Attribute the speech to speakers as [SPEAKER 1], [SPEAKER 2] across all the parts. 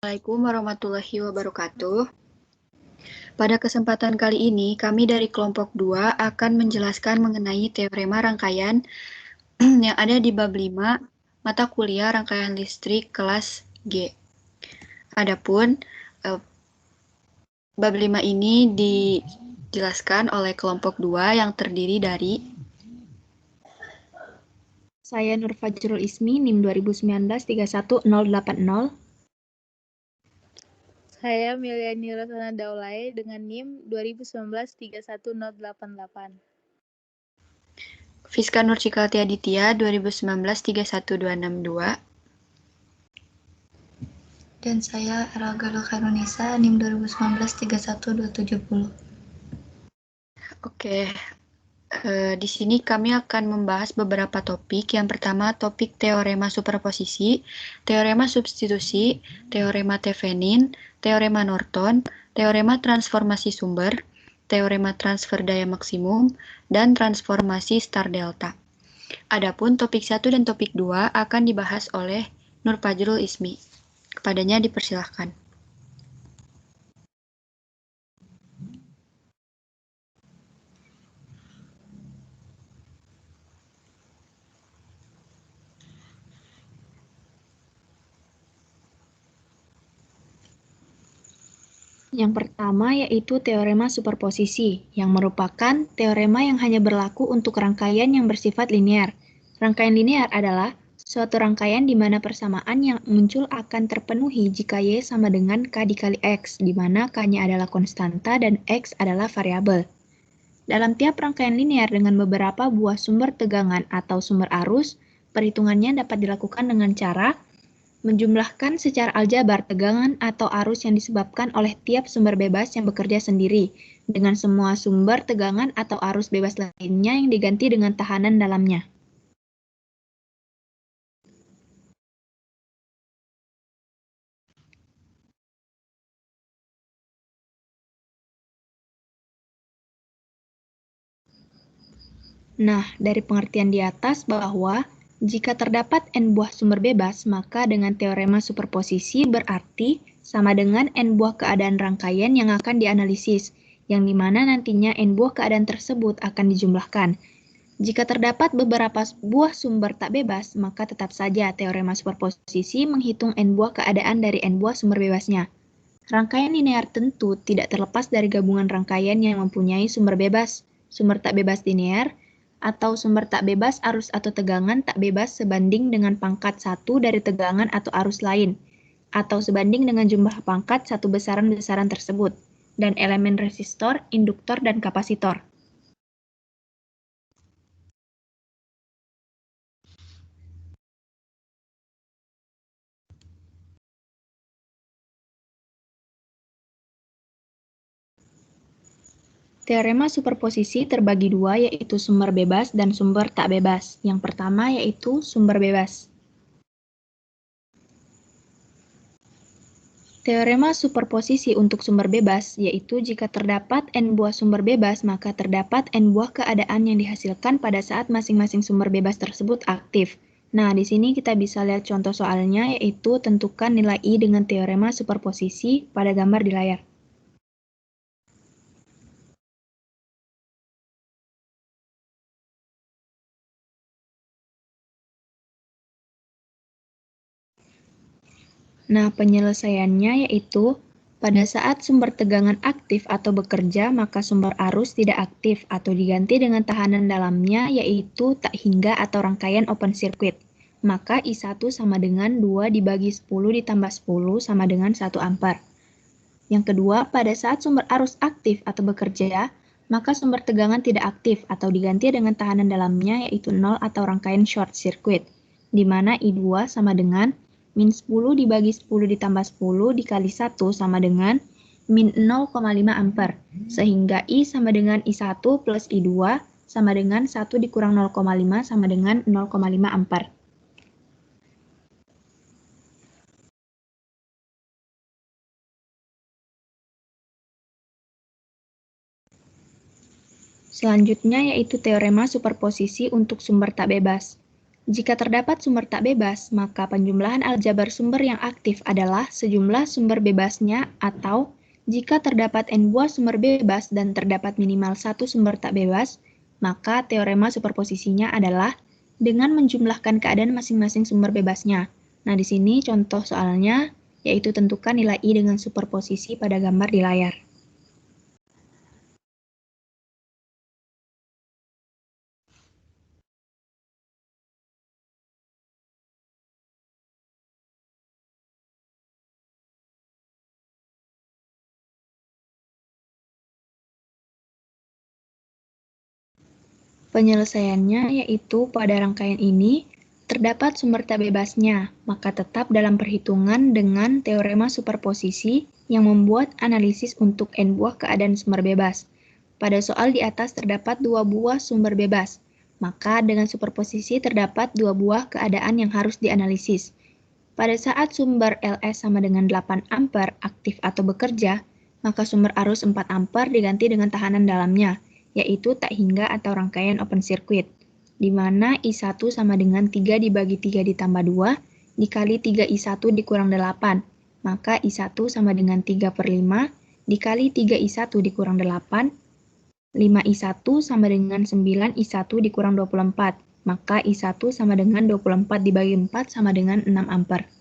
[SPEAKER 1] Assalamualaikum warahmatullahi wabarakatuh. Pada kesempatan kali ini, kami dari kelompok 2 akan menjelaskan mengenai teorema rangkaian yang ada di bab 5, mata kuliah rangkaian listrik kelas G. Adapun, bab 5 ini dijelaskan oleh kelompok 2 yang terdiri dari
[SPEAKER 2] saya Nur Fajrul Ismi, NIM 2019-31080.
[SPEAKER 3] Saya Miliani Rosana Daulay dengan NIM 2019-31088.
[SPEAKER 1] Fiska Nur Cikalti Aditya 2019-31262.
[SPEAKER 4] Dan saya Era Galuh Khairunisa, NIM 2019-31270.
[SPEAKER 1] Oke. Di sini kami akan membahas beberapa topik. Yang pertama, topik teorema superposisi, teorema substitusi, teorema Thevenin, teorema Norton, teorema transformasi sumber, teorema transfer daya maksimum, dan transformasi star delta. Adapun topik 1 dan topik 2 akan dibahas oleh Nur Fajrul Ismi. Kepadanya dipersilahkan.
[SPEAKER 2] Yang pertama yaitu teorema superposisi, yang merupakan teorema yang hanya berlaku untuk rangkaian yang bersifat linear. Rangkaian linear adalah suatu rangkaian di mana persamaan yang muncul akan terpenuhi jika Y sama dengan K dikali X, di mana K-nya adalah konstanta dan X adalah variabel. Dalam tiap rangkaian linear dengan beberapa buah sumber tegangan atau sumber arus, perhitungannya dapat dilakukan dengan cara menjumlahkan secara aljabar tegangan atau arus yang disebabkan oleh tiap sumber bebas yang bekerja sendiri, dengan semua sumber tegangan atau arus bebas lainnya yang diganti dengan tahanan dalamnya. Nah, dari pengertian di atas bahwa jika terdapat N buah sumber bebas, maka dengan teorema superposisi berarti sama dengan N buah keadaan rangkaian yang akan dianalisis, yang dimana nantinya N buah keadaan tersebut akan dijumlahkan. Jika terdapat beberapa buah sumber tak bebas, maka tetap saja teorema superposisi menghitung N buah keadaan dari N buah sumber bebasnya. Rangkaian linear tentu tidak terlepas dari gabungan rangkaian yang mempunyai sumber bebas, sumber tak bebas linear, atau sumber tak bebas arus atau tegangan tak bebas sebanding dengan pangkat 1 dari tegangan atau arus lain, atau sebanding dengan jumlah pangkat satu besaran-besaran tersebut, dan elemen resistor, induktor, dan kapasitor. Teorema superposisi terbagi dua, yaitu sumber bebas dan sumber tak bebas. Yang pertama yaitu sumber bebas. Teorema superposisi untuk sumber bebas, yaitu jika terdapat N buah sumber bebas, maka terdapat N buah keadaan yang dihasilkan pada saat masing-masing sumber bebas tersebut aktif. Nah, di sini kita bisa lihat contoh soalnya, yaitu tentukan nilai I dengan teorema superposisi pada gambar di layar. Nah, penyelesaiannya yaitu pada saat sumber tegangan aktif atau bekerja, maka sumber arus tidak aktif atau diganti dengan tahanan dalamnya yaitu tak hingga atau rangkaian open circuit. Maka I1 sama dengan 2 dibagi 10 ditambah 10 sama dengan 1 ampere. Yang kedua, pada saat sumber arus aktif atau bekerja, maka sumber tegangan tidak aktif atau diganti dengan tahanan dalamnya yaitu 0 atau rangkaian short circuit, di mana I2 sama dengan min 10 dibagi 10 ditambah 10 dikali 1 sama dengan min 0,5 ampere, sehingga I sama dengan I1 plus I2 sama dengan 1 dikurang 0,5 sama dengan 0,5 ampere. Selanjutnya yaitu teorema superposisi untuk sumber tak bebas. Jika terdapat sumber tak bebas, maka penjumlahan aljabar sumber yang aktif adalah sejumlah sumber bebasnya, atau jika terdapat n buah sumber bebas dan terdapat minimal satu sumber tak bebas, maka teorema superposisinya adalah dengan menjumlahkan keadaan masing-masing sumber bebasnya. Nah, di sini contoh soalnya, yaitu tentukan nilai I dengan superposisi pada gambar di layar. Penyelesaiannya yaitu pada rangkaian ini, terdapat sumber tak bebasnya, maka tetap dalam perhitungan dengan teorema superposisi yang membuat analisis untuk n buah keadaan sumber bebas. Pada soal di atas terdapat 2 buah sumber bebas, maka dengan superposisi terdapat 2 buah keadaan yang harus dianalisis. Pada saat sumber LS sama dengan 8 ampere aktif atau bekerja, maka sumber arus 4 ampere diganti dengan tahanan dalamnya, yaitu tak hingga atau rangkaian open circuit, di mana I1 sama dengan 3 dibagi 3 ditambah 2, dikali 3I1 dikurang 8, maka I1 sama dengan 3/5, dikali 3I1 dikurang 8, 5I1 sama dengan 9I1 dikurang 24, maka I1 sama dengan 24 dibagi 4 sama dengan 6 ampere.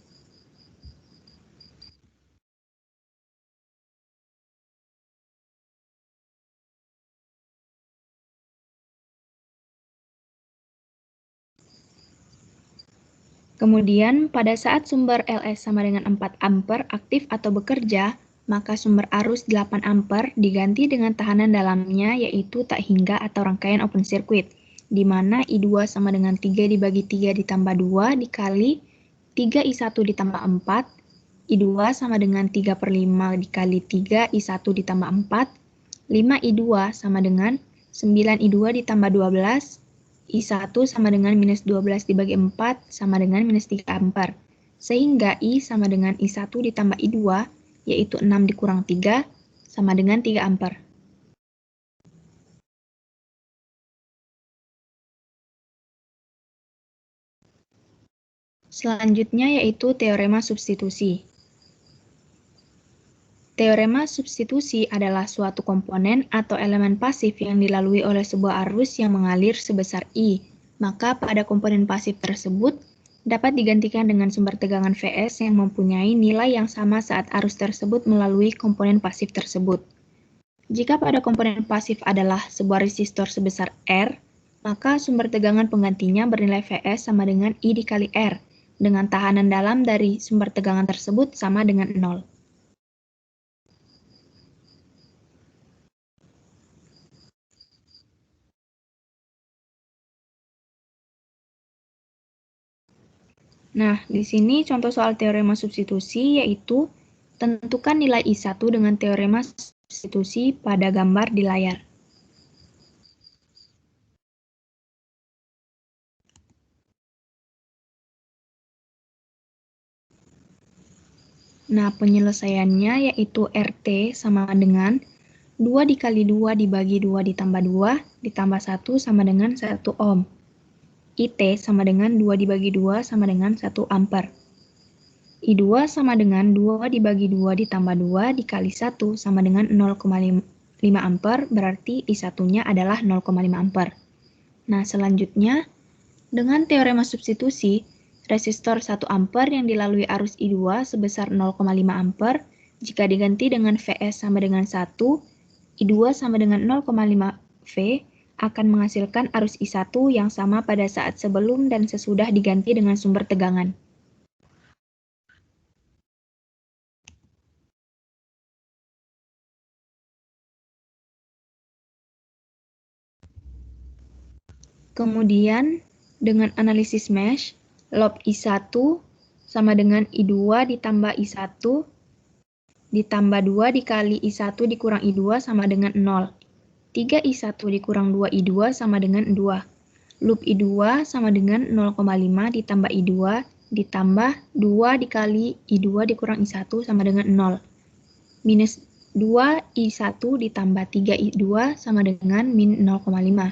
[SPEAKER 2] Kemudian, pada saat sumber LS sama dengan 4 ampere aktif atau bekerja, maka sumber arus 8 ampere diganti dengan tahanan dalamnya yaitu tak hingga atau rangkaian open circuit, di mana I2 sama dengan 3 dibagi 3 ditambah 2 dikali 3I1 ditambah 4, I2 sama dengan 3/5 dikali 3I1 ditambah 4, 5I2 sama dengan 9I2 ditambah 12, I1 sama dengan minus 12 dibagi 4 sama dengan minus 3 ampere. Sehingga I sama dengan I1 ditambah I2, yaitu 6 dikurang 3, sama dengan 3 ampere. Selanjutnya yaitu teorema substitusi. Teorema substitusi adalah suatu komponen atau elemen pasif yang dilalui oleh sebuah arus yang mengalir sebesar I. Maka pada komponen pasif tersebut dapat digantikan dengan sumber tegangan Vs yang mempunyai nilai yang sama saat arus tersebut melalui komponen pasif tersebut. Jika pada komponen pasif adalah sebuah resistor sebesar R, maka sumber tegangan penggantinya bernilai Vs sama dengan I dikali R, dengan tahanan dalam dari sumber tegangan tersebut sama dengan 0. Nah, di sini contoh soal teorema substitusi yaitu tentukan nilai I1 dengan teorema substitusi pada gambar di layar. Nah, penyelesaiannya yaitu RT sama dengan 2 dikali 2 dibagi 2 ditambah 2 ditambah 1 sama dengan 1 ohm. IT sama dengan 2 dibagi 2 sama dengan 1 ampere. I2 sama dengan 2 dibagi 2 ditambah 2 dikali 1 sama dengan 0,5 ampere, berarti I1-nya adalah 0,5 ampere. Nah, selanjutnya, dengan teorema substitusi, resistor 1 ampere yang dilalui arus I2 sebesar 0,5 ampere, jika diganti dengan Vs sama dengan 1, I2 sama dengan 0,5 V, akan menghasilkan arus I1 yang sama pada saat sebelum dan sesudah diganti dengan sumber tegangan. Kemudian, dengan analisis mesh, log I1 sama dengan I2 ditambah I1 ditambah 2 dikali I1 dikurang I2 sama dengan 0. 3I1 dikurang 2I2 sama dengan 2. Loop I2 sama dengan 0,5 ditambah I2 ditambah 2 dikali I2 dikurang I1 sama dengan 0. Minus 2I1 ditambah 3I2 sama dengan min 0,5.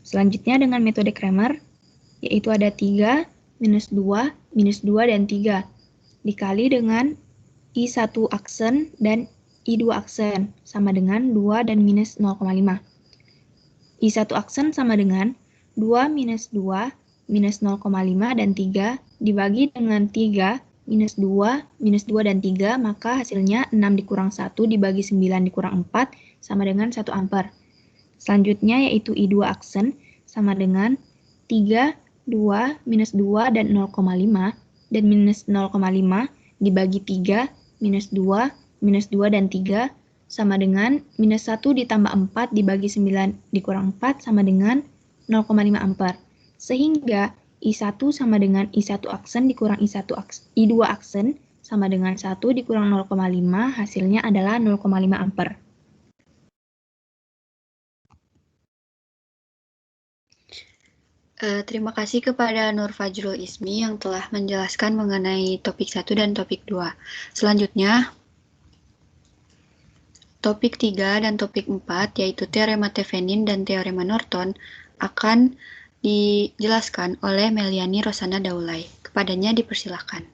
[SPEAKER 2] Selanjutnya dengan metode Cramer, yaitu ada 3, minus 2, minus 2, dan 3, dikali dengan I1 aksen dan I2 aksen, sama dengan 2 dan minus 0,5. I1 aksen sama dengan 2 minus 2, minus 0,5, dan 3, dibagi dengan 3, minus 2, minus 2, dan 3, maka hasilnya 6 dikurang 1 dibagi 9 dikurang 4, sama dengan 1 ampere. Selanjutnya yaitu I2 aksen, sama dengan 3, 2, minus 2, dan 0,5, dan minus 0,5 dibagi 3, minus 2, minus 2, dan 3, sama dengan minus 1 ditambah 4 dibagi 9 dikurang 4, sama dengan 0,5 ampere. Sehingga I1 sama dengan I1 aksen dikurang I2 aksen, sama dengan 1 dikurang 0,5, hasilnya adalah 0,5 ampere.
[SPEAKER 1] Terima kasih kepada Nur Fajrul Ismi yang telah menjelaskan mengenai topik 1 dan topik 2. Selanjutnya, topik 3 dan topik 4, yaitu teorema Thevenin dan teorema Norton, akan dijelaskan oleh Meliani Rosana Daulay. Kepadanya dipersilakan.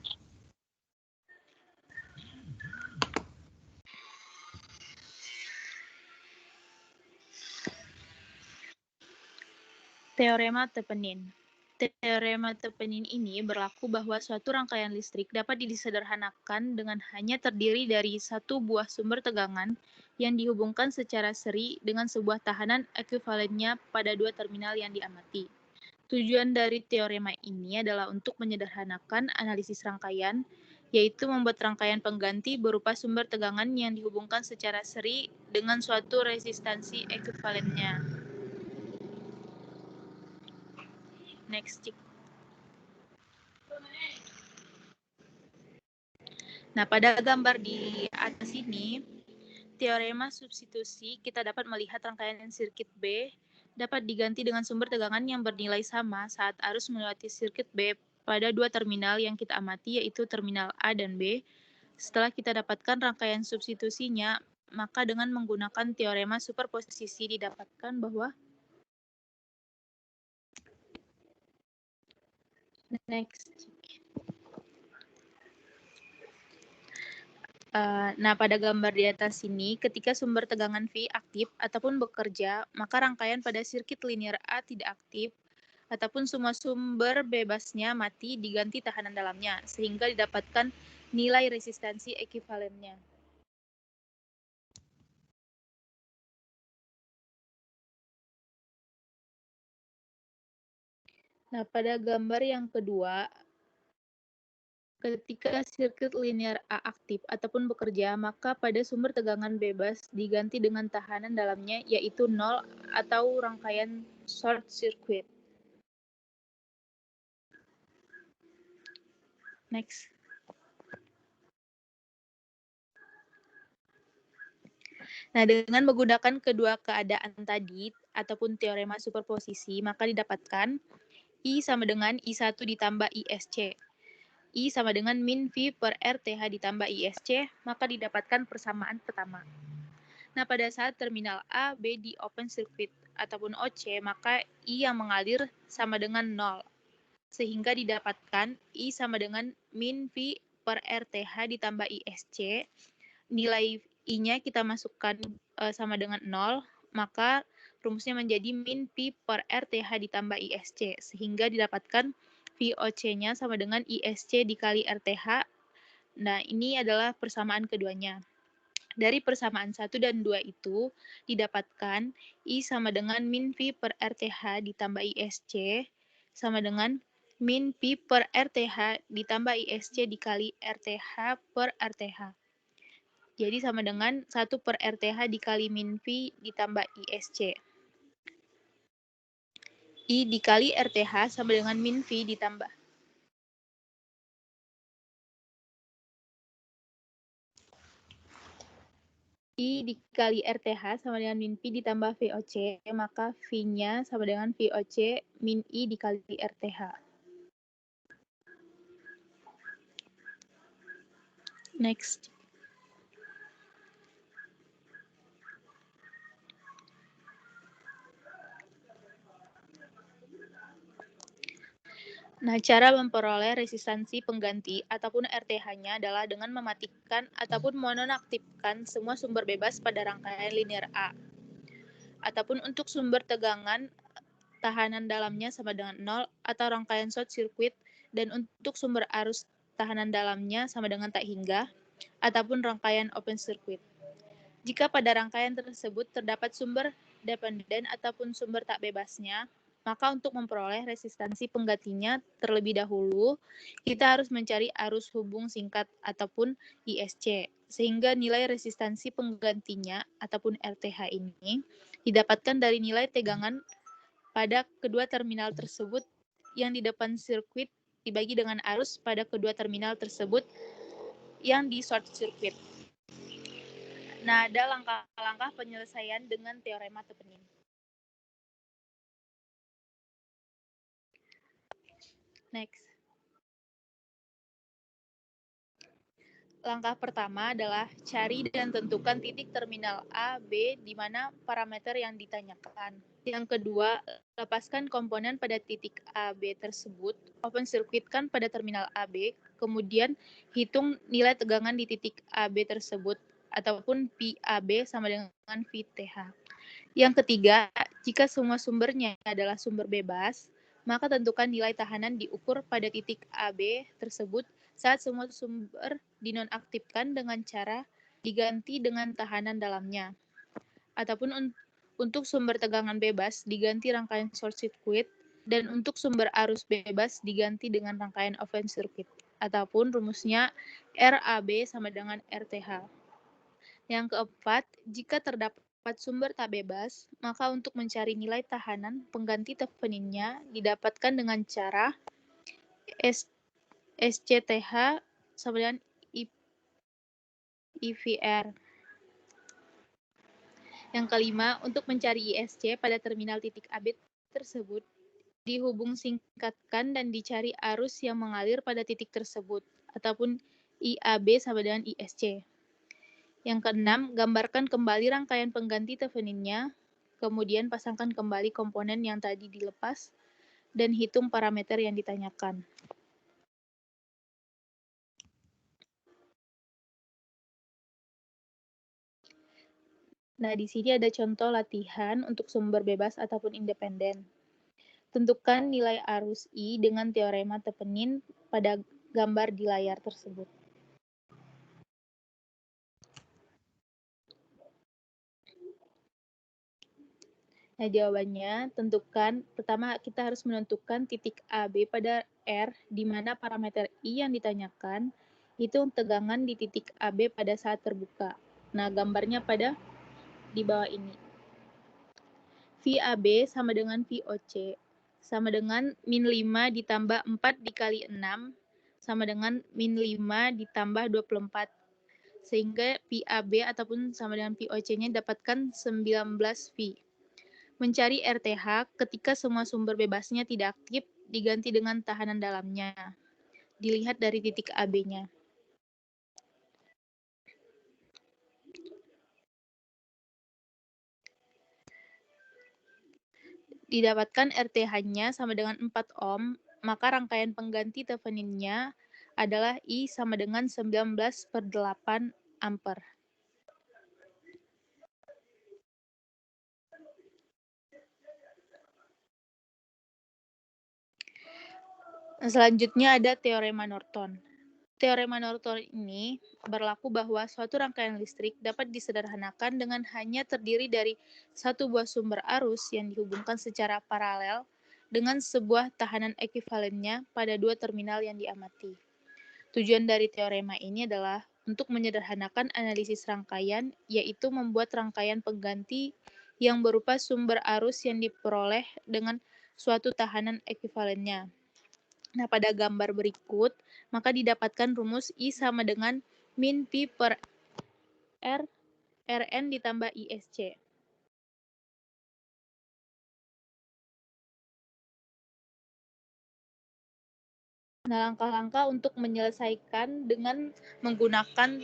[SPEAKER 3] Teorema Thevenin. Teorema Thevenin ini berlaku bahwa suatu rangkaian listrik dapat disederhanakan dengan hanya terdiri dari satu buah sumber tegangan yang dihubungkan secara seri dengan sebuah tahanan ekuivalennya pada dua terminal yang diamati. Tujuan dari teorema ini adalah untuk menyederhanakan analisis rangkaian, yaitu membuat rangkaian pengganti berupa sumber tegangan yang dihubungkan secara seri dengan suatu resistansi ekuivalennya. Next. Nah, pada gambar di atas ini, teorema substitusi, kita dapat melihat rangkaian sirkuit B dapat diganti dengan sumber tegangan yang bernilai sama saat arus melewati sirkuit B pada dua terminal yang kita amati, yaitu terminal A dan B. Setelah kita dapatkan rangkaian substitusinya, maka dengan menggunakan teorema superposisi didapatkan bahwa Nah, pada gambar di atas sini, ketika sumber tegangan V aktif ataupun bekerja, maka rangkaian pada sirkuit linear A tidak aktif, ataupun semua sumber bebasnya mati diganti tahanan dalamnya, sehingga didapatkan nilai resistansi ekuivalennya. Nah, pada gambar yang kedua, ketika sirkuit linear A aktif ataupun bekerja, maka pada sumber tegangan bebas diganti dengan tahanan dalamnya, yaitu 0 atau rangkaian short circuit. Next. Nah, dengan menggunakan kedua keadaan tadi, ataupun teorema superposisi, maka didapatkan I sama dengan I1 ditambah ISC. I sama dengan min V per RTH ditambah ISC, maka didapatkan persamaan pertama. Nah, pada saat terminal A, B di open circuit ataupun OC, maka I yang mengalir sama dengan 0. Sehingga didapatkan I sama dengan min V per RTH ditambah ISC. Nilai I-nya kita masukkan sama dengan 0, maka rumusnya menjadi min P per RTH ditambah ISC, sehingga didapatkan VOC-nya sama dengan ISC dikali RTH. Nah, ini adalah persamaan keduanya. Dari persamaan 1 dan 2 itu, didapatkan I sama dengan min V per RTH ditambah ISC, sama dengan min P per RTH ditambah ISC dikali RTH per RTH. Jadi sama dengan 1 per RTH dikali min V ditambah ISC. I dikali RTH sama dengan min V ditambah I dikali RTH sama dengan min V ditambah VOC, maka V-nya sama dengan VOC min I dikali RTH. Next. Nah, cara memperoleh resistansi pengganti ataupun RTH-nya adalah dengan mematikan ataupun menonaktifkan semua sumber bebas pada rangkaian linear A. Ataupun untuk sumber tegangan tahanan dalamnya sama dengan 0 atau rangkaian short circuit, dan untuk sumber arus tahanan dalamnya sama dengan tak hingga ataupun rangkaian open circuit. Jika pada rangkaian tersebut terdapat sumber dependen ataupun sumber tak bebasnya, maka untuk memperoleh resistansi penggantinya terlebih dahulu, kita harus mencari arus hubung singkat ataupun ISC, sehingga nilai resistansi penggantinya ataupun RTH ini didapatkan dari nilai tegangan pada kedua terminal tersebut yang di depan sirkuit dibagi dengan arus pada kedua terminal tersebut yang di short circuit. Nah, ada langkah-langkah penyelesaian dengan teorema Thevenin. Next. Langkah pertama adalah cari dan tentukan titik terminal A, B, di mana parameter yang ditanyakan. Yang kedua, lepaskan komponen pada titik A, B tersebut, open circuitkan pada terminal A, B, kemudian hitung nilai tegangan di titik A, B tersebut, ataupun PAB sama dengan VTH. Yang ketiga, jika semua sumbernya adalah sumber bebas, maka tentukan nilai tahanan diukur pada titik AB tersebut saat semua sumber dinonaktifkan dengan cara diganti dengan tahanan dalamnya. Ataupun untuk sumber tegangan bebas diganti rangkaian short circuit, dan untuk sumber arus bebas diganti dengan rangkaian open circuit. Ataupun rumusnya RAB sama dengan RTH. Yang keempat, jika terdapat sumber tak bebas, maka untuk mencari nilai tahanan pengganti Theveninnya didapatkan dengan cara SCTH sama dengan IVR. Yang kelima, untuk mencari ISC pada terminal titik AB tersebut, dihubung singkatkan dan dicari arus yang mengalir pada titik tersebut, ataupun IAB sama dengan ISC. Yang keenam, gambarkan kembali rangkaian pengganti Theveninnya, kemudian pasangkan kembali komponen yang tadi dilepas, dan hitung parameter yang ditanyakan. Nah, di sini ada contoh latihan untuk sumber bebas ataupun independen. Tentukan nilai arus I dengan teorema Thevenin pada gambar di layar tersebut. Nah, jawabannya, pertama kita harus menentukan titik AB pada R, di mana parameter I yang ditanyakan itu tegangan di titik AB pada saat terbuka. Nah, gambarnya pada di bawah ini. VAB sama dengan VOC, sama dengan min 5 ditambah 4 dikali 6, sama dengan min 5 ditambah 24. Sehingga VAB ataupun sama dengan VOC-nya dapatkan 19 V. Mencari RTH ketika semua sumber bebasnya tidak aktif diganti dengan tahanan dalamnya. Dilihat dari titik AB-nya. Didapatkan RTH-nya sama dengan 4 ohm, maka rangkaian pengganti Thevenin-nya adalah I sama dengan 19/8 ampere. Selanjutnya ada teorema Norton. Teorema Norton ini berlaku bahwa suatu rangkaian listrik dapat disederhanakan dengan hanya terdiri dari satu buah sumber arus yang dihubungkan secara paralel dengan sebuah tahanan ekuivalennya pada dua terminal yang diamati. Tujuan dari teorema ini adalah untuk menyederhanakan analisis rangkaian, yaitu membuat rangkaian pengganti yang berupa sumber arus yang diperoleh dengan suatu tahanan ekuivalennya. Nah, pada gambar berikut, maka didapatkan rumus I sama dengan min P per R, Rn ditambah ISC. Nah, langkah-langkah untuk menyelesaikan dengan menggunakan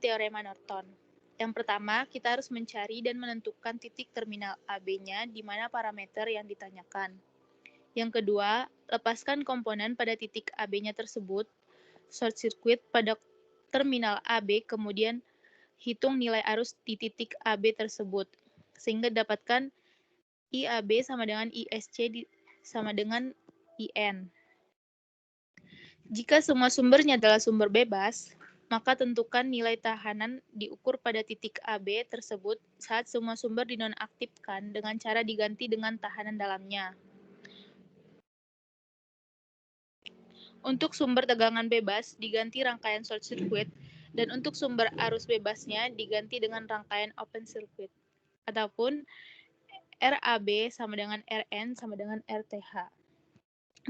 [SPEAKER 3] teorema Norton. Yang pertama, kita harus mencari dan menentukan titik terminal AB-nya di mana parameter yang ditanyakan. Yang kedua, lepaskan komponen pada titik AB-nya tersebut, short circuit pada terminal AB, kemudian hitung nilai arus di titik AB tersebut, sehingga dapatkan IAB sama dengan ISC sama dengan IN. Jika semua sumbernya adalah sumber bebas, maka tentukan nilai tahanan diukur pada titik AB tersebut saat semua sumber dinonaktifkan dengan cara diganti dengan tahanan dalamnya. Untuk sumber tegangan bebas diganti rangkaian short circuit, dan untuk sumber arus bebasnya diganti dengan rangkaian open circuit. Ataupun RAB sama dengan RN sama dengan RTH.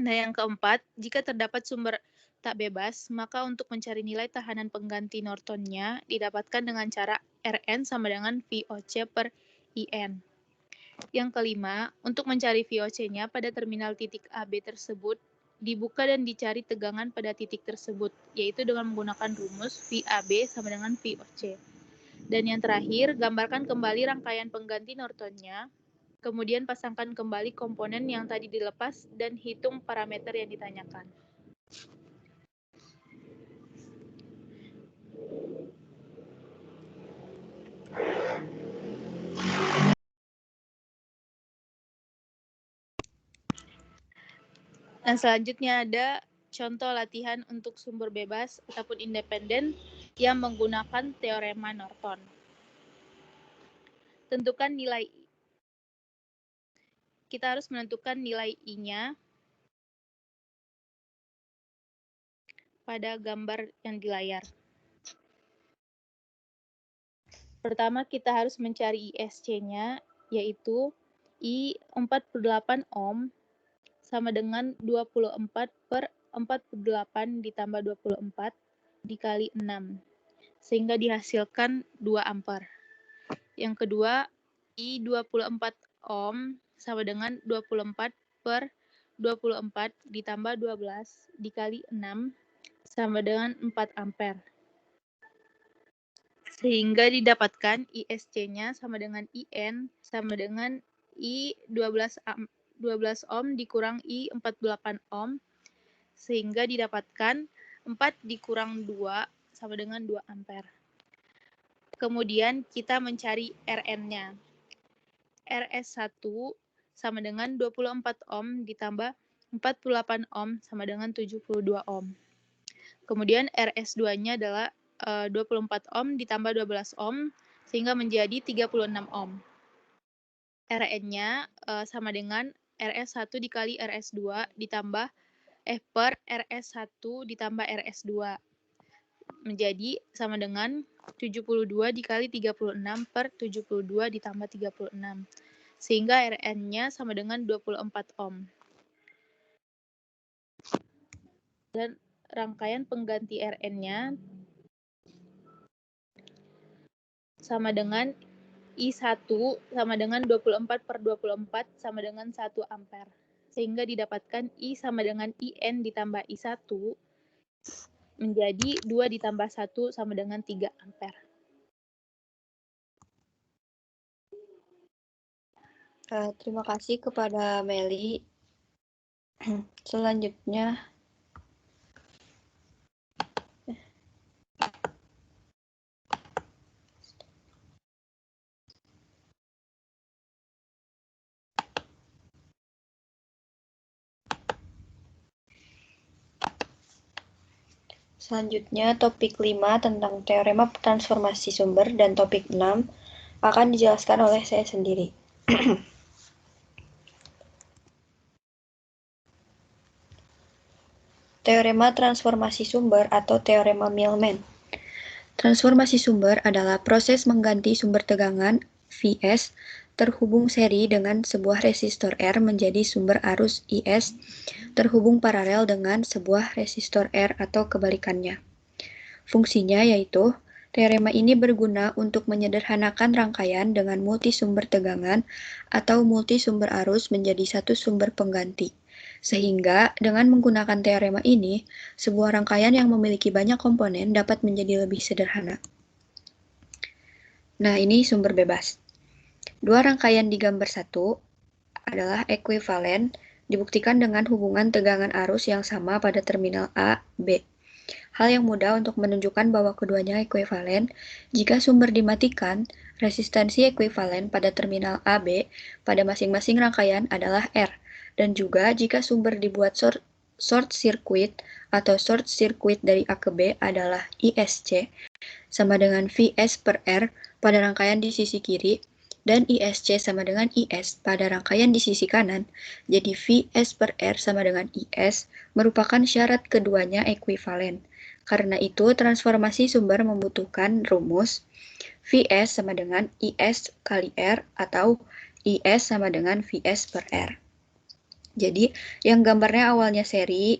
[SPEAKER 3] Nah, yang keempat, jika terdapat sumber tak bebas, maka untuk mencari nilai tahanan pengganti Nortonnya didapatkan dengan cara Rn sama dengan VOC per IN. Yang kelima, untuk mencari VOC-nya pada terminal titik AB tersebut, dibuka dan dicari tegangan pada titik tersebut, yaitu dengan menggunakan rumus VAB sama dengan VOC. Dan yang terakhir, gambarkan kembali rangkaian pengganti Nortonnya, kemudian pasangkan kembali komponen yang tadi dilepas dan hitung parameter yang ditanyakan. Nah, selanjutnya ada contoh latihan untuk sumber bebas ataupun independen yang menggunakan teorema Norton. Tentukan nilai I. Kita harus menentukan nilai I-nya pada gambar yang di layar. Pertama, kita harus mencari ISC-nya, yaitu I 48 ohm sama dengan 24 per 48 ditambah 24 dikali 6, sehingga dihasilkan 2 ampere. Yang kedua, I 24 ohm sama dengan 24 per 24 ditambah 12 dikali 6 sama dengan 4 ampere. Sehingga didapatkan ISC-nya sama dengan IN sama dengan I 12 ohm dikurang I 48 ohm, sehingga didapatkan 4 dikurang 2 sama dengan 2 ampere. Kemudian kita mencari Rn-nya. RS1 sama dengan 24 ohm ditambah 48 ohm sama dengan 72 ohm. Kemudian RS2-nya adalah 24 ohm ditambah 12 ohm, sehingga menjadi 36 ohm. Rn-nya sama dengan RS1 dikali RS2 ditambah per RS1 ditambah RS2. Menjadi sama dengan 72 dikali 36 per 72 ditambah 36. Sehingga Rn-nya sama dengan 24 ohm. Dan rangkaian pengganti Rn-nya sama dengan I1 sama dengan 24 per 24 sama dengan 1 ampere. Sehingga didapatkan I sama dengan IN ditambah I1 menjadi 2 ditambah 1 sama dengan 3 ampere.
[SPEAKER 1] Terima kasih kepada Meli. Selanjutnya, topik 5 tentang teorema transformasi sumber dan topik 6 akan dijelaskan oleh saya sendiri. Teorema transformasi sumber atau teorema Millman. Transformasi sumber adalah proses mengganti sumber tegangan Vs terhubung seri dengan sebuah resistor R menjadi sumber arus Is terhubung paralel dengan sebuah resistor R atau kebalikannya. Fungsinya yaitu, teorema ini berguna untuk menyederhanakan rangkaian dengan multi sumber tegangan atau multi sumber arus menjadi satu sumber pengganti. Sehingga dengan menggunakan teorema ini, sebuah rangkaian yang memiliki banyak komponen dapat menjadi lebih sederhana. Nah, ini sumber bebas. Dua rangkaian di gambar 1 adalah ekuivalen, dibuktikan dengan hubungan tegangan arus yang sama pada terminal A, B. Hal yang mudah untuk menunjukkan bahwa keduanya ekuivalen, jika sumber dimatikan, resistansi ekuivalen pada terminal AB pada masing-masing rangkaian adalah R, dan juga jika sumber dibuat short circuit atau short circuit dari A ke B adalah ISC, sama dengan Vs per R pada rangkaian di sisi kiri, dan ISC sama dengan IS pada rangkaian di sisi kanan, jadi Vs per R sama dengan IS merupakan syarat keduanya ekuivalen. Karena itu, transformasi sumber membutuhkan rumus Vs sama dengan IS kali R atau IS sama dengan Vs per R. Jadi, yang gambarnya awalnya seri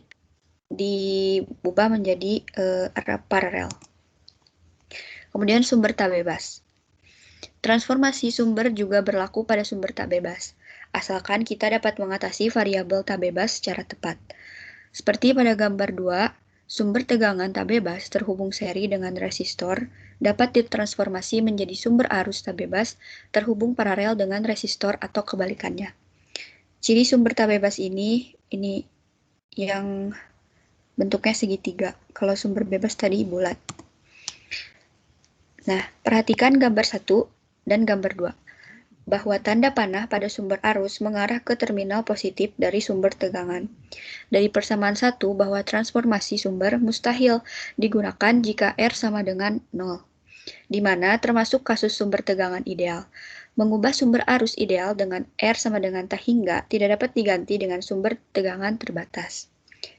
[SPEAKER 1] diubah menjadi paralel. Kemudian sumber tak bebas. Transformasi sumber juga berlaku pada sumber tak bebas, asalkan kita dapat mengatasi variabel tak bebas secara tepat. Seperti pada gambar 2, sumber tegangan tak bebas terhubung seri dengan resistor dapat ditransformasi menjadi sumber arus tak bebas terhubung paralel dengan resistor atau kebalikannya. Ciri sumber tak bebas ini yang bentuknya segitiga. Kalau sumber bebas tadi bulat. Nah, perhatikan gambar 1 dan gambar 2. Bahwa tanda panah pada sumber arus mengarah ke terminal positif dari sumber tegangan. Dari persamaan 1 bahwa transformasi sumber mustahil digunakan jika R sama dengan 0, di mana termasuk kasus sumber tegangan ideal. Mengubah sumber arus ideal dengan R sama dengan tak hingga tidak dapat diganti dengan sumber tegangan terbatas.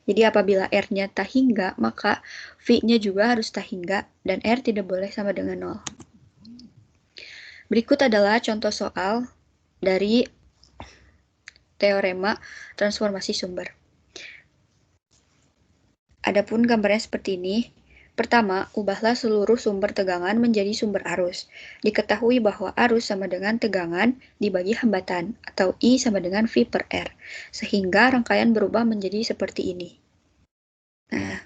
[SPEAKER 1] Jadi apabila R-nya tak hingga, maka V-nya juga harus tak hingga dan R tidak boleh sama dengan 0. Berikut adalah contoh soal dari teorema transformasi sumber. Adapun gambarnya seperti ini. Pertama, ubahlah seluruh sumber tegangan menjadi sumber arus. Diketahui bahwa arus sama dengan tegangan dibagi hambatan, atau I sama dengan V per R, sehingga rangkaian berubah menjadi seperti ini. Nah,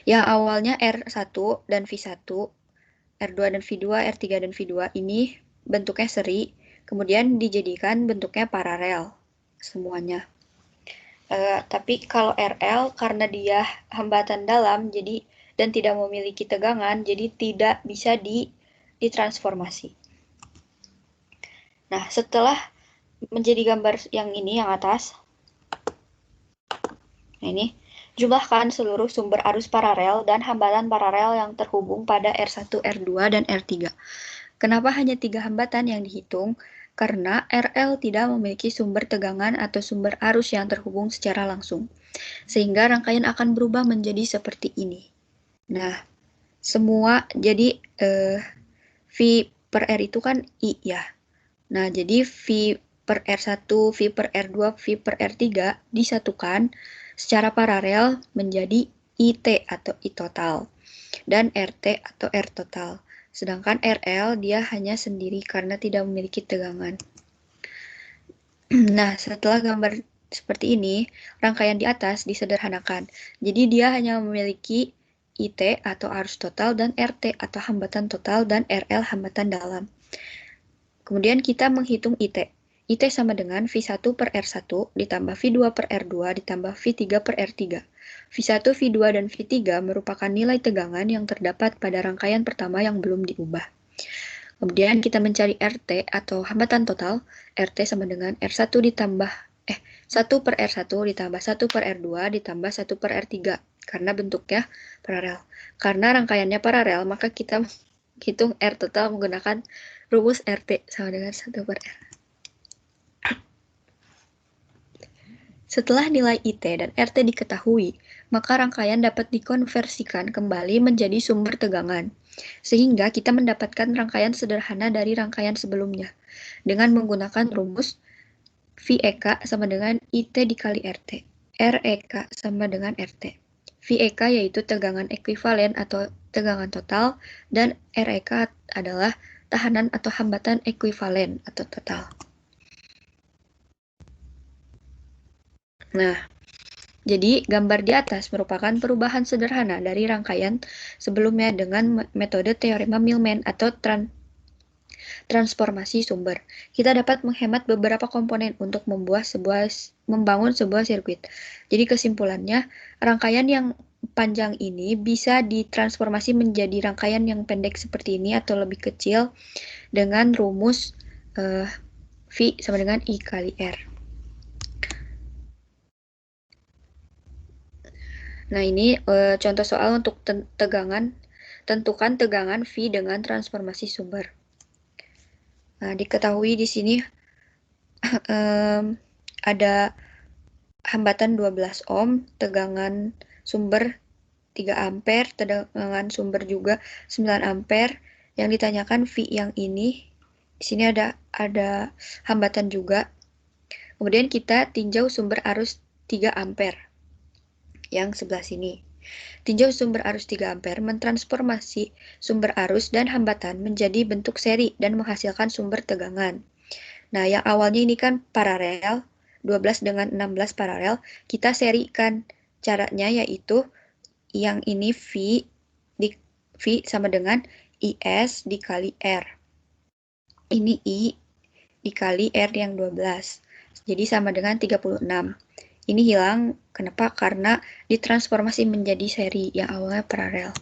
[SPEAKER 1] yang awalnya R1 dan V1, R2 dan V2, R3 dan V2 ini bentuknya seri, kemudian dijadikan bentuknya paralel semuanya. Tapi kalau RL karena dia hambatan dalam dan tidak memiliki tegangan, jadi tidak bisa ditransformasi. Nah, setelah menjadi gambar yang ini, yang atas, nah ini, jumlahkan seluruh sumber arus paralel dan hambatan paralel yang terhubung pada R1, R2, dan R3. Kenapa hanya 3 hambatan yang dihitung? Karena RL tidak memiliki sumber tegangan atau sumber arus yang terhubung secara langsung. Sehingga rangkaian akan berubah menjadi seperti ini. Nah, jadi V per R itu kan I ya. Nah, jadi V per R1, V per R2, V per R3 disatukan secara paralel menjadi IT atau I total dan RT atau R total. Sedangkan RL dia hanya sendiri karena tidak memiliki tegangan. Nah, setelah gambar seperti ini, rangkaian di atas disederhanakan. Jadi dia hanya memiliki IT atau arus total dan RT atau hambatan total dan RL hambatan dalam. Kemudian kita menghitung IT. IT sama dengan V1 per R1 ditambah V2 per R2 ditambah V3 per R3. V1, V2, dan V3 merupakan nilai tegangan yang terdapat pada rangkaian pertama yang belum diubah. Kemudian kita mencari RT atau hambatan total. RT sama dengan R1 ditambah 1 per R1 ditambah 1 per R2 ditambah 1 per R3 karena bentuknya paralel. Karena rangkaiannya paralel, maka kita hitung R total menggunakan rumus RT sama dengan 1 per R. Setelah nilai IT dan RT diketahui, maka rangkaian dapat dikonversikan kembali menjadi sumber tegangan, sehingga kita mendapatkan rangkaian sederhana dari rangkaian sebelumnya, dengan menggunakan rumus VEK sama dengan IT dikali RT, REK sama dengan RT. VEK yaitu tegangan ekuivalen atau tegangan total, dan REK adalah tahanan atau hambatan ekuivalen atau total. Nah, jadi gambar di atas merupakan perubahan sederhana dari rangkaian sebelumnya dengan metode teorema Millman atau transformasi sumber. Kita dapat menghemat beberapa komponen untuk membangun sebuah sirkuit. Jadi kesimpulannya, rangkaian yang panjang ini bisa ditransformasi menjadi rangkaian yang pendek seperti ini atau lebih kecil dengan rumus V sama dengan I kali R. Nah, ini contoh soal untuk tegangan. Tentukan tegangan V dengan transformasi sumber. Nah, diketahui di sini ada hambatan 12 ohm, tegangan sumber 3 ampere, tegangan sumber juga 9 ampere. Yang ditanyakan V yang ini, di sini ada hambatan juga. Kemudian kita tinjau sumber arus 3 ampere yang sebelah sini. Tinjau sumber arus 3 ampere mentransformasi sumber arus dan hambatan menjadi bentuk seri dan menghasilkan sumber tegangan. Nah, yang awalnya ini kan paralel, 12 dengan 16 paralel, kita serikan. Caranya yaitu yang ini V sama dengan IS dikali R. Ini I dikali R yang 12. Jadi sama dengan 36. Ini hilang, kenapa? Karena ditransformasi menjadi seri yang awalnya paralel.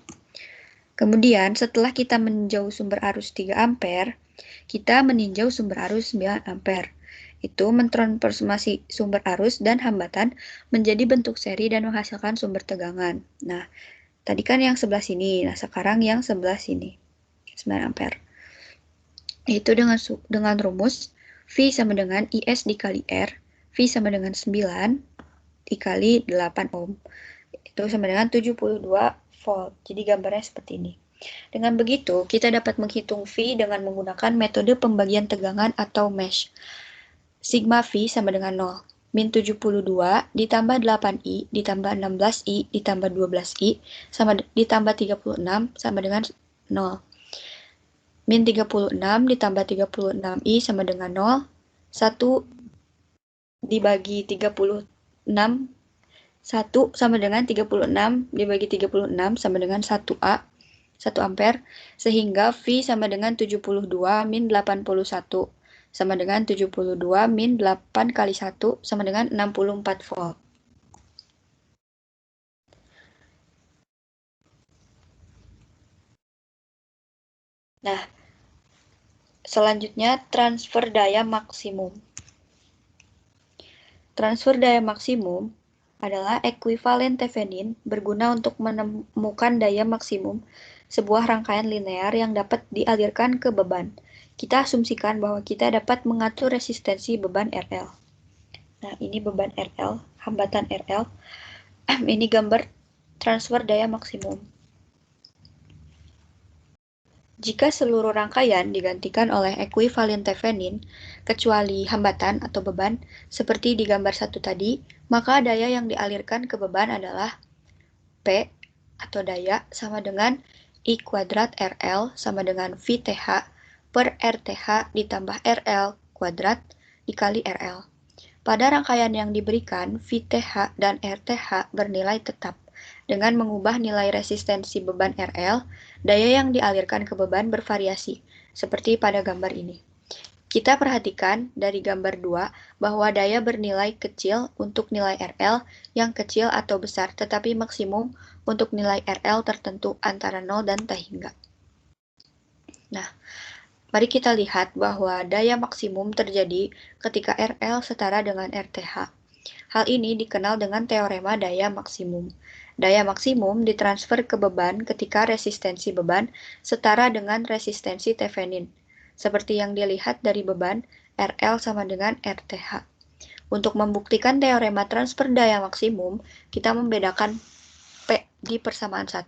[SPEAKER 1] Kemudian setelah kita meninjau sumber arus 3 ampere, kita meninjau sumber arus 9 ampere. Itu mentransformasi sumber arus dan hambatan menjadi bentuk seri dan menghasilkan sumber tegangan. Nah, tadi kan yang sebelah sini, nah sekarang yang sebelah sini, 9 ampere. Itu dengan rumus V sama dengan IS dikali R, V sama dengan 9 dikali 8 ohm. Itu sama dengan 72 volt. Jadi gambarnya seperti ini. Dengan begitu, kita dapat menghitung V dengan menggunakan metode pembagian tegangan atau mesh. Sigma V sama dengan 0. Min 72 ditambah 8I ditambah 16I ditambah 12I ditambah 36 sama dengan 0. Min 36 ditambah 36I sama dengan 0. 1 dibagi 36, 1 sama dengan 36 dibagi 36 sama dengan 1A, 1 ampere, sehingga V sama dengan 72 min 81, sama dengan 72 min 8 kali 1, sama dengan 64 volt. Nah, selanjutnya transfer daya maksimum. Transfer daya maksimum adalah ekuivalen Thevenin berguna untuk menemukan daya maksimum sebuah rangkaian linear yang dapat dialirkan ke beban. Kita asumsikan bahwa kita dapat mengatur resistensi beban RL. Nah, ini beban RL, hambatan RL. Ini gambar transfer daya maksimum. Jika seluruh rangkaian digantikan oleh ekuivalen Thevenin, kecuali hambatan atau beban, seperti di gambar 1 tadi, maka daya yang dialirkan ke beban adalah P atau daya sama dengan I kuadrat RL sama dengan VTH per RTH ditambah RL kuadrat dikali RL. Pada rangkaian yang diberikan, VTH dan RTH bernilai tetap. Dengan mengubah nilai resistensi beban RL, daya yang dialirkan ke beban bervariasi, seperti pada gambar ini. Kita perhatikan dari gambar 2 bahwa daya bernilai kecil untuk nilai RL yang kecil atau besar, tetapi maksimum untuk nilai RL tertentu antara 0 dan T hingga. Nah, mari kita lihat bahwa daya maksimum terjadi ketika RL setara dengan RTH. Hal ini dikenal dengan teorema daya maksimum. Daya maksimum ditransfer ke beban ketika resistensi beban setara dengan resistensi Thevenin, seperti yang dilihat dari beban RL sama dengan RTH. Untuk membuktikan teorema transfer daya maksimum, kita membedakan P di persamaan 1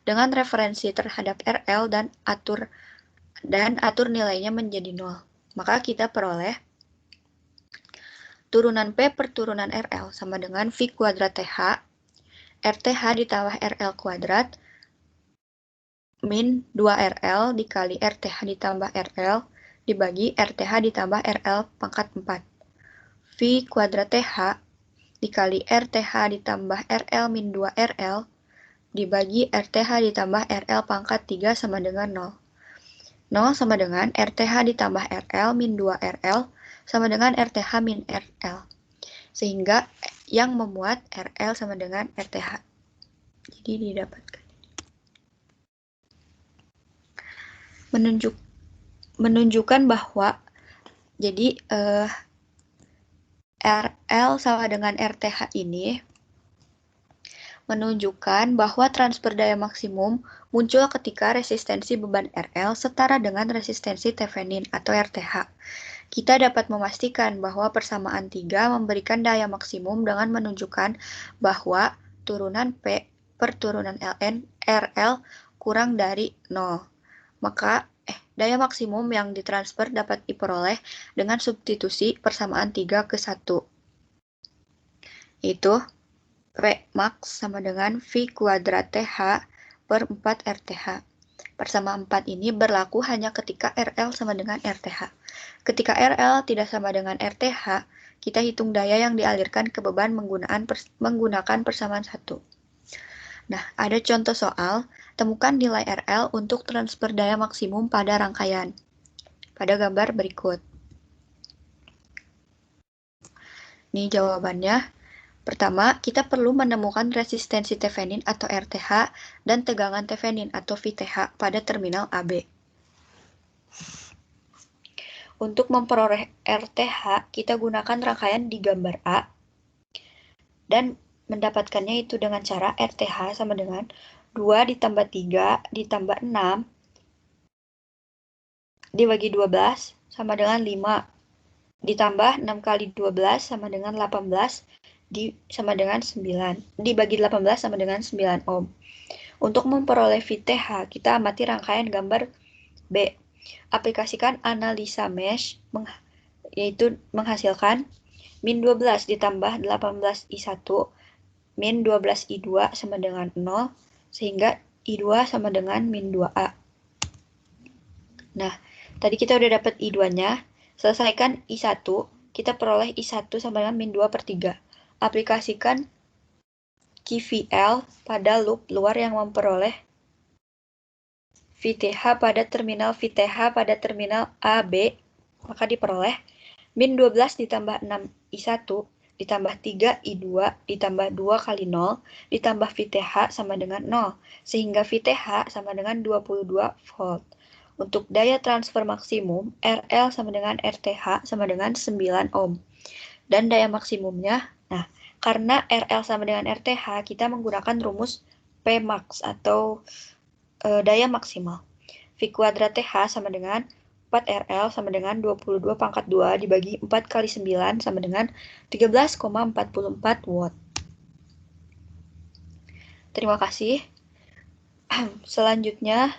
[SPEAKER 1] dengan referensi terhadap RL dan atur nilainya menjadi 0. Maka kita peroleh turunan P per turunan RL sama dengan V kuadrat TH, RTH ditambah RL kuadrat, min 2RL dikali RTH ditambah RL, dibagi RTH ditambah RL pangkat 4. V kuadrat TH dikali RTH ditambah RL min 2RL, dibagi RTH ditambah RL pangkat 3 sama dengan 0. 0 sama dengan RTH ditambah RL min 2RL sama dengan RTH min RL. Sehingga yang memuat RL sama dengan RTH. Jadi didapatkan. Menunjukkan bahwa jadi RL sama dengan RTH ini menunjukkan bahwa transfer daya maksimum muncul ketika resistensi beban RL setara dengan resistensi Thevenin atau RTH. Kita dapat memastikan bahwa persamaan 3 memberikan daya maksimum dengan menunjukkan bahwa turunan P per turunan ln RL kurang dari 0. Maka daya maksimum yang ditransfer dapat diperoleh dengan substitusi persamaan 3 ke 1. Yaitu P max sama dengan V kuadrat TH per 4 RTH. Persamaan 4 ini berlaku hanya ketika RL sama dengan RTH. Ketika RL tidak sama dengan RTH, kita hitung daya yang dialirkan ke beban menggunakan persamaan 1. Nah, ada contoh soal, temukan nilai RL untuk transfer daya maksimum pada rangkaian. Pada gambar berikut. Ini jawabannya. Pertama, kita perlu menemukan resistensi Thevenin atau RTH dan tegangan Thevenin atau VTH pada terminal AB. Untuk memperoleh RTH, kita gunakan rangkaian di gambar A dan mendapatkannya itu dengan cara RTH sama dengan 2 ditambah 3 ditambah 6 dibagi 12 sama dengan 5 ditambah 6 kali 12 sama dengan 18 sama dengan 9, dibagi 18 sama dengan 9 ohm. Untuk memperoleh VTH, kita amati rangkaian gambar B. Aplikasikan analisa mesh, yaitu menghasilkan min 12 ditambah 18 I1 min 12 I2 sama dengan 0, sehingga I2 sama dengan min 2A. Nah, tadi kita udah dapat I2-nya, selesaikan I1, kita peroleh I1 sama dengan min 2 per 3. Aplikasikan KVL pada loop luar yang memperoleh VTH pada terminal AB, maka diperoleh min 12 ditambah 6 I1 ditambah 3 I2 ditambah 2 kali 0 ditambah VTH sama dengan 0, sehingga VTH sama dengan 22 volt. Untuk daya transfer maksimum, RL sama dengan RTH sama dengan 9 ohm. Dan daya maksimumnya, nah, karena RL sama dengan RTH, kita menggunakan rumus P max atau daya maksimal. V kuadrat TH sama dengan 4 RL sama dengan 22 pangkat 2 dibagi 4 kali 9 sama dengan 13,44 watt. Terima kasih. Selanjutnya,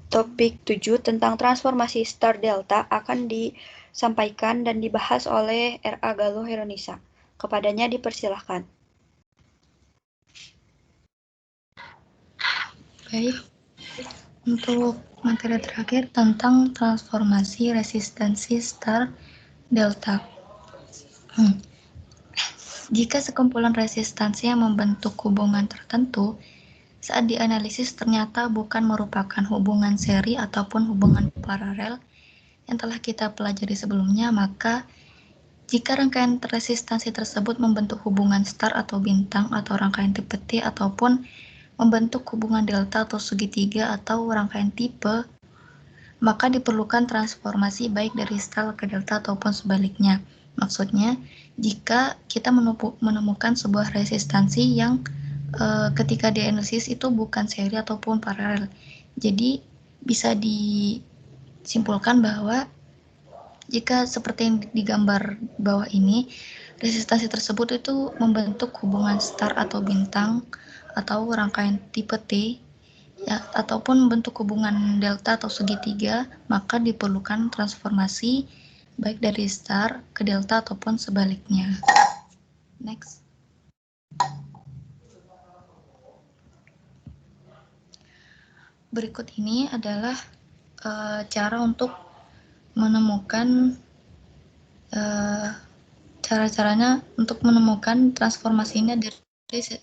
[SPEAKER 1] topik 7 tentang transformasi star delta akan disampaikan dan dibahas oleh R.A. Galuh Heronisa. Kepadanya dipersilahkan.
[SPEAKER 4] Baik, untuk materi terakhir tentang transformasi resistansi star delta. Jika sekumpulan resistansi yang membentuk hubungan tertentu saat dianalisis ternyata bukan merupakan hubungan seri ataupun hubungan paralel yang telah kita pelajari sebelumnya, maka jika rangkaian resistansi tersebut membentuk hubungan star atau bintang atau rangkaian tipe T ataupun membentuk hubungan delta atau segitiga atau rangkaian tipe, maka diperlukan transformasi baik dari star ke delta ataupun sebaliknya. Maksudnya, jika kita menemukan sebuah resistansi yang ketika dianalisis itu bukan seri ataupun paralel. Jadi bisa disimpulkan bahwa jika seperti yang digambar bawah ini, resistansi tersebut itu membentuk hubungan star atau bintang atau rangkaian tipe T ya, ataupun bentuk hubungan delta atau segitiga, maka diperlukan transformasi baik dari star ke delta ataupun sebaliknya. Next. Berikut ini adalah cara untuk menemukan cara-caranya untuk menemukan transformasinya dari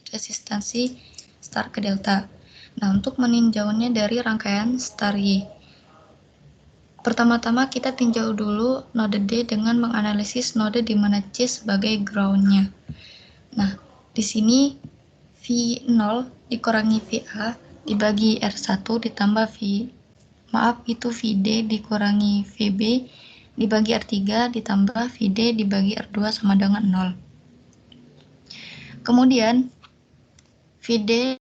[SPEAKER 4] resistansi star ke delta. Nah, untuk meninjaunya dari rangkaian star Y. Pertama-tama kita tinjau dulu node D dengan menganalisis node di mana C sebagai ground-nya. Nah, di sini V0 dikurangi VA dibagi R1 ditambah itu VD dikurangi VB dibagi R3 ditambah VD dibagi R2 sama dengan 0. Kemudian VD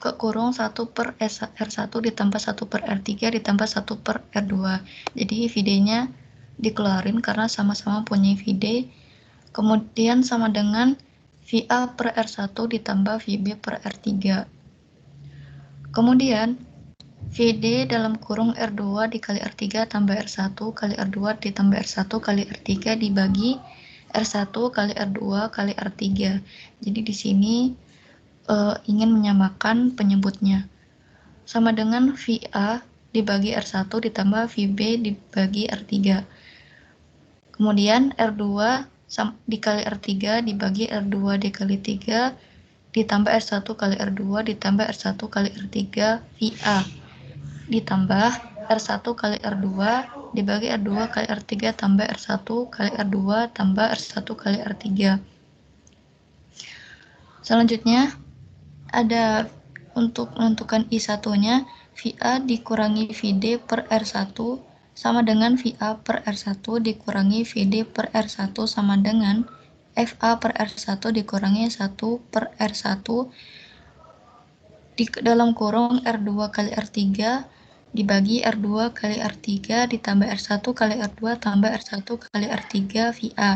[SPEAKER 4] kekurung 1 per R1 ditambah 1 per R3 ditambah 1 per R2. Jadi VD-nya dikeluarin karena sama-sama punya VD. Kemudian sama dengan VA per R1 ditambah VB per R3. Kemudian VD dalam kurung R2 dikali R3 tambah R1 kali R2 ditambah R1 kali R3 dibagi R1 kali R2 kali R3. Jadi di sini ingin menyamakan penyebutnya. Sama dengan VA dibagi R1 ditambah VB dibagi R3. Kemudian R2 dikali R3 dibagi R2 dikali 3 ditambah R1 kali R2 ditambah R1 kali R3 VA ditambah R1 kali R2 dibagi R2 kali R3 tambah R1 kali R2 tambah R1 kali R3. Selanjutnya ada untuk menentukan I1-nya VA dikurangi VD per R1 sama dengan VA per R1 dikurangi VD per R1 sama dengan FA per R1 dikurangi 1 per R1 di dalam kurung R2 kali R3 dibagi R2 kali R3 ditambah R1 kali R2 tambah R1 kali R3 VA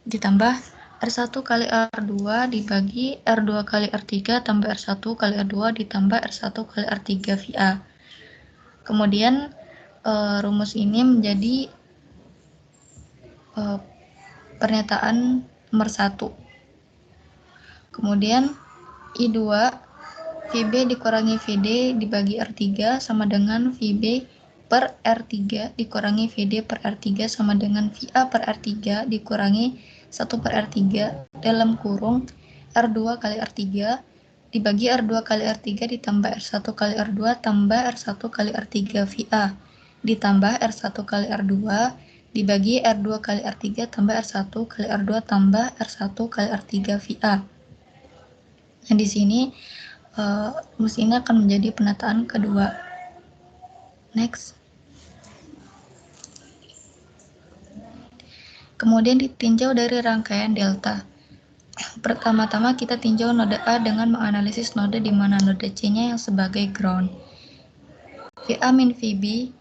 [SPEAKER 4] ditambah R1 kali R2 dibagi R2 kali R3 tambah R1 kali R2 ditambah R1 kali R3 VA. Kemudian rumus ini menjadi pernyataan nomor 1. Kemudian I2 VB dikurangi VD dibagi R3 sama dengan VB per R3 dikurangi VD per R3 sama dengan VA per R3 dikurangi 1 per R3 dalam kurung R2 kali R3 dibagi R2 kali R3 ditambah R1 kali R2 tambah R1 kali R3 VA ditambah R1 kali R2 dibagi R2 kali R3 tambah R1 kali R2 tambah R1 kali R3 VA. Nah, di sini rumus ini akan menjadi penataan kedua. Next. Kemudian ditinjau dari rangkaian delta. Pertama-tama kita tinjau node A dengan menganalisis node di mana node C-nya yang sebagai ground. VA min VB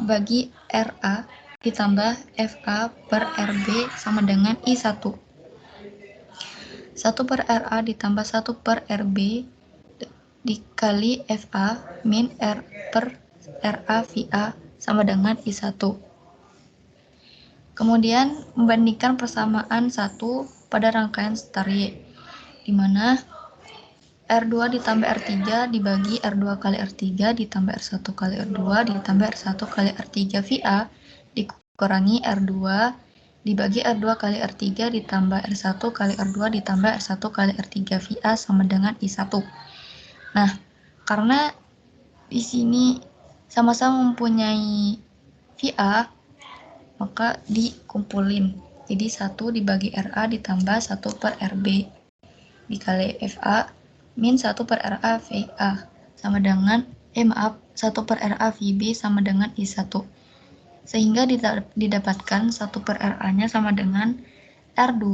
[SPEAKER 4] bagi RA ditambah FA per RB sama dengan I1. 1 per RA ditambah 1 per RB dikali FA min R per RA VA sama dengan I1. Kemudian membandingkan persamaan 1 pada rangkaian star Y, di mana R2 ditambah R3 dibagi R2 kali R3 ditambah R1 kali R2 ditambah R1 kali R3 VA dikurangi R2 dibagi R2 kali R3 ditambah R1 kali R2 ditambah R1 kali R3 VA sama dengan I1. Nah, karena di sini sama-sama mempunyai VA, maka dikumpulin. Jadi 1 dibagi RA ditambah 1 per RB dikali FA min 1 per RA VA sama dengan 1 per RA VB sama dengan I1. Sehingga didapatkan 1 per RA-nya sama dengan R2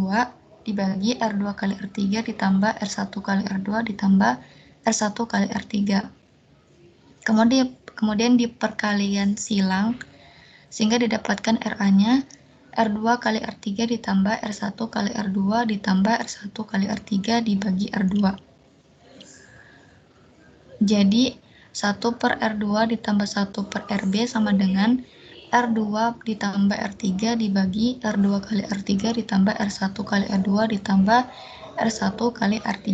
[SPEAKER 4] dibagi R2 kali R3 ditambah R1 kali R2 ditambah R1 kali R3. Kemudian di perkalian silang sehingga didapatkan RA-nya R2 kali R3 ditambah R1 kali R2 ditambah R1 kali R3 dibagi R2. Jadi 1 per R2 ditambah 1 per RB sama dengan R2 ditambah R3 dibagi R2 kali R3 ditambah R1 kali R2 ditambah R1 kali R3.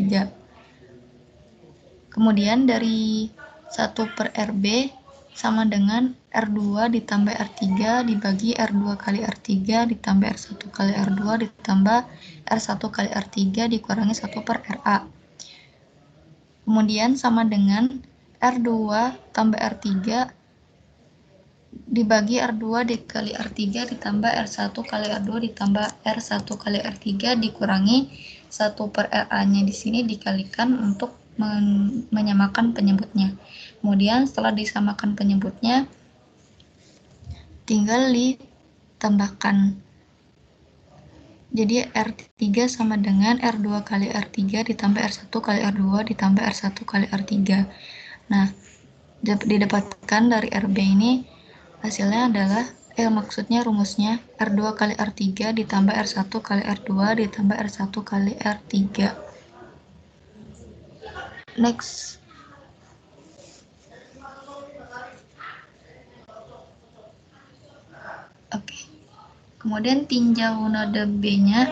[SPEAKER 4] Kemudian dari 1 per RB sama dengan R2 ditambah R3 dibagi R2 kali R3 ditambah R1 kali R2 ditambah R1 kali R3 dikurangi 1 per RA. Kemudian sama dengan R2 tambah R3 dibagi R2 dikali R3 ditambah R1 kali R2 ditambah R1 kali R3 dikurangi 1 per RA-nya di sini dikalikan untuk menyamakan penyebutnya. Kemudian setelah disamakan penyebutnya, tinggal ditambahkan. Jadi R3 sama dengan R2 kali R3 ditambah R1 kali R2 ditambah R1 kali R3. Nah, didapatkan dari RB ini hasilnya adalah, maksudnya rumusnya R2 kali R3 ditambah R1 kali R2 ditambah R1 kali R3. Next. Oke. Kemudian tinjau node B-nya.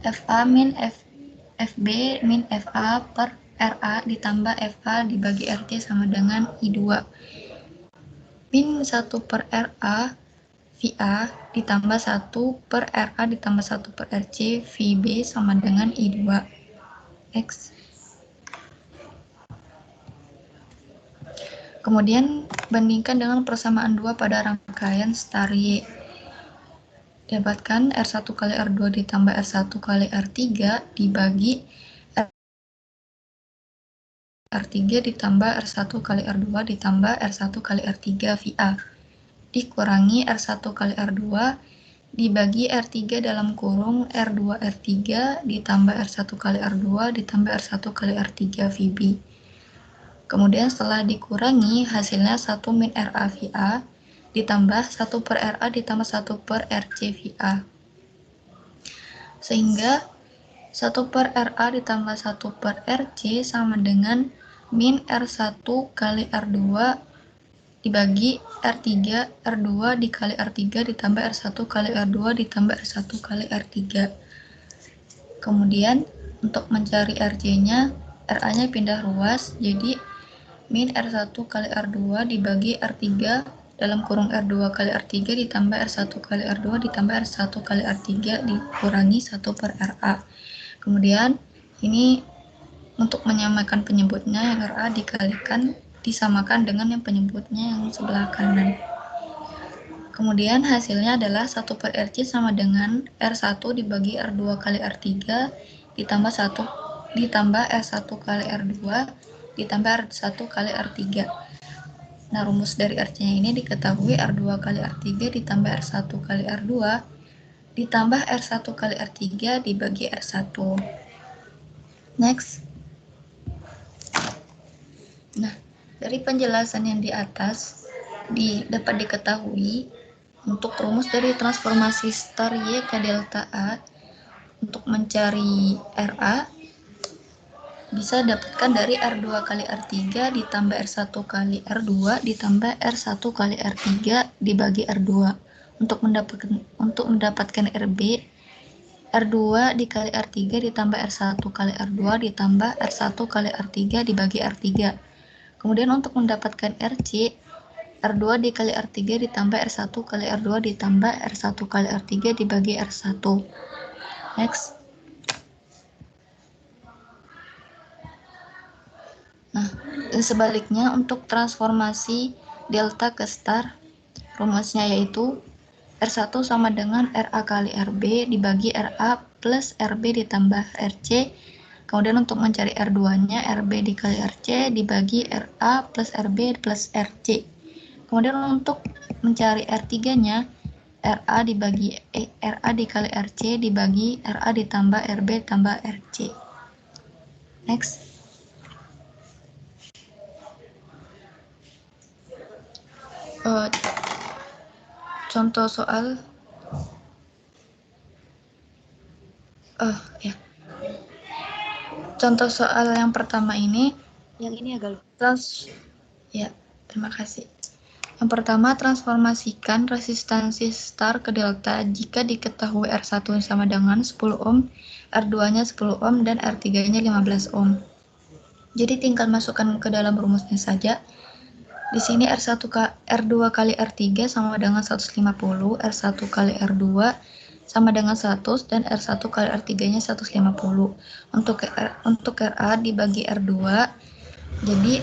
[SPEAKER 4] FA min FB min FA per RA ditambah FA dibagi RC sama dengan I2. Min 1 per RA VA ditambah 1 per RA ditambah 1 per RC VB sama dengan I2. X. Kemudian bandingkan dengan persamaan 2 pada rangkaian star Y. Dapatkan R1 kali R2 ditambah R1 kali R3 dibagi R3 ditambah R1 kali R2 ditambah R1 kali R3 VA dikurangi R1 kali R2 dibagi R3 dalam kurung R2 R3 ditambah R1 kali R2 ditambah R1 kali R3 VB. Kemudian setelah dikurangi hasilnya 1 min RA VA ditambah 1 per RA ditambah 1 per RC VA. Sehingga 1 per RA ditambah 1 per RC sama dengan min R1 kali R2 dibagi R3 R2 dikali R3 ditambah R1 kali R2 ditambah R1 kali R3. Kemudian untuk mencari RC-nya, RA-nya pindah ruas, jadi min R1 kali R2 dibagi R3 dalam kurung R2 kali R3 ditambah R1 kali R2 ditambah R1 kali R3 dikurangi 1 per RA. Kemudian ini untuk menyamakan penyebutnya yang RA dikalikan disamakan dengan yang penyebutnya yang sebelah kanan. Kemudian hasilnya adalah 1 per RC sama dengan R1 dibagi R2 kali R3 ditambah R1 kali R2 ditambah R1 kali R3. Nah, rumus dari RC-nya ini diketahui R2 kali R3 ditambah R1 kali R2 ditambah R1 kali R3 dibagi R1. Next. Nah, dari penjelasan yang di atas dapat diketahui untuk rumus dari transformasi star Y ke delta A untuk mencari RA bisa dapatkan dari R2 kali R3 ditambah R1 kali R2 ditambah R1 kali R3 dibagi R2. Untuk mendapatkan RB, R2 dikali R3 ditambah R1 kali R2 ditambah R1 kali R3 dibagi R3. Kemudian untuk mendapatkan RC, R2 dikali R3 ditambah R1 kali R2 ditambah R1 kali R3 dibagi R1. Next. Nah, sebaliknya untuk transformasi delta ke star, rumusnya yaitu R1 sama dengan RA kali RB dibagi RA plus RB ditambah RC. Kemudian untuk mencari R2-nya, RB dikali RC dibagi RA plus RB plus RC. Kemudian untuk mencari R3-nya, RA dikali RC dibagi RA ditambah RB tambah RC. Next. Contoh soal. Contoh soal yang pertama ini
[SPEAKER 1] Yang ini ya Galuh.
[SPEAKER 4] Ya, terima kasih. Yang pertama, transformasikan resistansi star ke delta jika diketahui R1 sama dengan 10 ohm, R2-nya 10 ohm, dan R3-nya 15 ohm. Jadi tinggal masukkan ke dalam rumusnya saja. Di sini R2 kali R3 sama dengan 150, R1 kali R2 sama dengan 100, dan R1 kali R3-nya 150. Untuk RA dibagi R2, jadi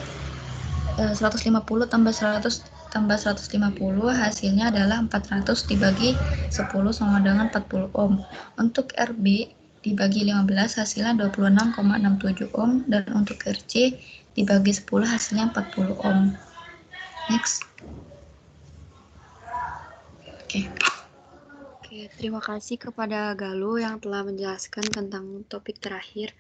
[SPEAKER 4] 150 tambah 100 tambah 150 hasilnya adalah 400 dibagi 10 sama dengan 40 ohm. Untuk RB dibagi 15 hasilnya 26,67 ohm, dan untuk RC dibagi 10 hasilnya 40 ohm. Next.
[SPEAKER 1] Oke, terima kasih kepada Galuh yang telah menjelaskan tentang topik terakhir.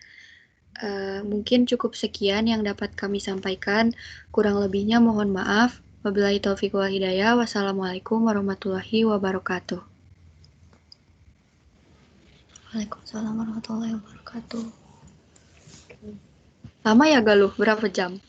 [SPEAKER 1] Mungkin cukup sekian yang dapat kami sampaikan. Kurang lebihnya mohon maaf. Wabillahi taufiq wal hidayah. Wassalamualaikum warahmatullahi wabarakatuh.
[SPEAKER 4] Waalaikumsalam warahmatullahi wabarakatuh.
[SPEAKER 1] Lama ya Galuh? Berapa jam?